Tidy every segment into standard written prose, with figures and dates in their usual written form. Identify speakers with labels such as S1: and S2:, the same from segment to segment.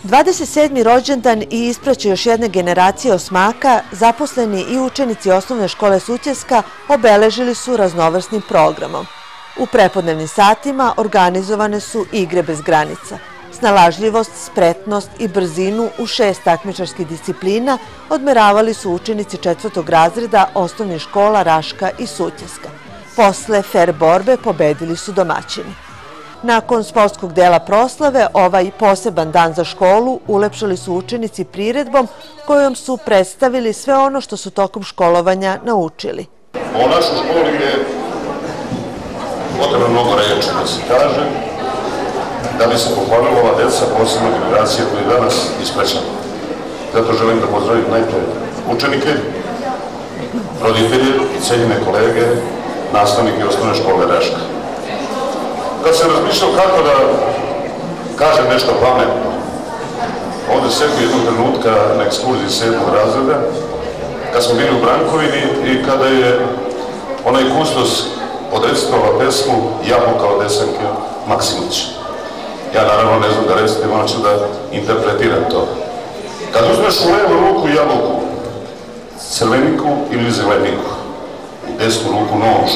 S1: 27. rođendan i ispraćaj još jedne generacije osmaka, zaposleni i učenici osnovne škole Sutjeska obeležili su raznovrsnim programom. U prepodnevnim satima organizovane su igre bez granica. Snalažljivost, spretnost i brzinu u 6 takmičarskih disciplina odmeravali su učenici 4. razreda osnovnih škola Raška i Sutjeska. Posle fer borbe pobedili su domaćini. Nakon sportskog dela proslave, ovaj poseban dan za školu ulepšali su učenici priredbom kojom su predstavili sve ono što su tokom školovanja naučili.
S2: O našoj školi je potrebno mnogo reći da se kaže, da bi se pohvalila ova deca, posebna generacija koju danas isprećamo. Zato želim da pozdravim najpre učenike, roditelje i cenjene kolege, nastavnike osnovne škole Raška. Kad sam razmišljao kako da kažem nešto pametno, ovdje sedim jednog trenutka na ekskurziji 7. razreda, kad smo bili u Brankovini i kada je onaj kustos odrecitovala pesmu Jabuka od Desanke Maksimović. Ja naravno ne znam da recitim, ono ću da interpretiram to. Kad uzmeš u levu ruku jabuku, crveniku ili zeleniku, u desnu ruku nož,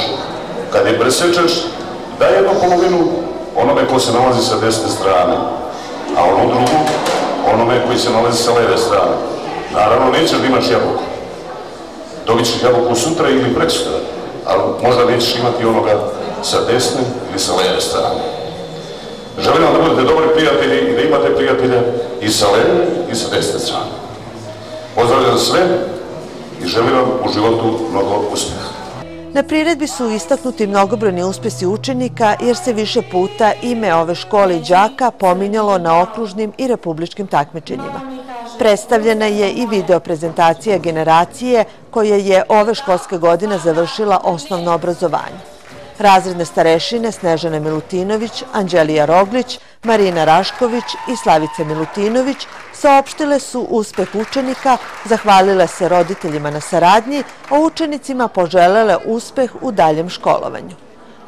S2: kad je presečeš, daj jednu polovinu onome ko se nalazi sa desne strane, a onu drugu onome koji se nalazi sa leve strane. Naravno, nećeš da imaš jabuku. Dobit ćeš jabuku sutra ili preksutra, ali možda nećeš imati onoga sa desne ili sa leve strane. Želim vam da budete dobri prijatelji i da imate prijatelja i sa leve i sa desne strane. Pozdravljam sve i želim vam u životu mnogo uspjeha.
S1: Na priredbi su istaknuti mnogobrojni uspjesi učenika jer se više puta ime ove škole i đaka pominjalo na okružnim i republičkim takmičenjima. Predstavljena je i video prezentacija generacije koja je ove školske godine završila osnovno obrazovanje. Razredne starešine Snežana Milutinović, Anđelija Roglić, Marina Rašković i Slavica Milutinović saopštile su uspeh učenika, zahvalile se roditeljima na saradnji, a učenicima poželele uspeh u daljem školovanju.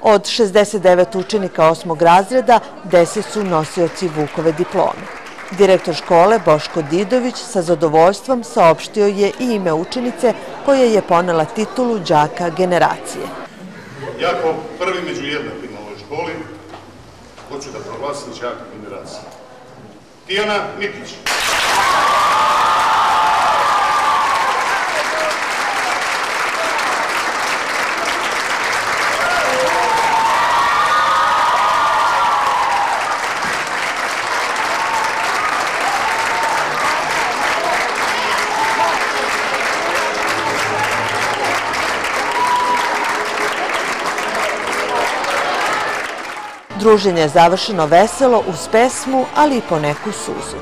S1: Od 69 učenika 8. razreda, 10 su nosioci Vukove diplome. Direktor škole Boško Didović sa zadovoljstvom saopštio je i ime učenice koja je ponela titulu đaka generacije.
S2: Ja kao prvi među jednakima u ovoj školi hoću da proglasim đaka generacije. Tijana Nikić.
S1: Druženje je završeno veselo uz pesmu, ali i po neku suzu.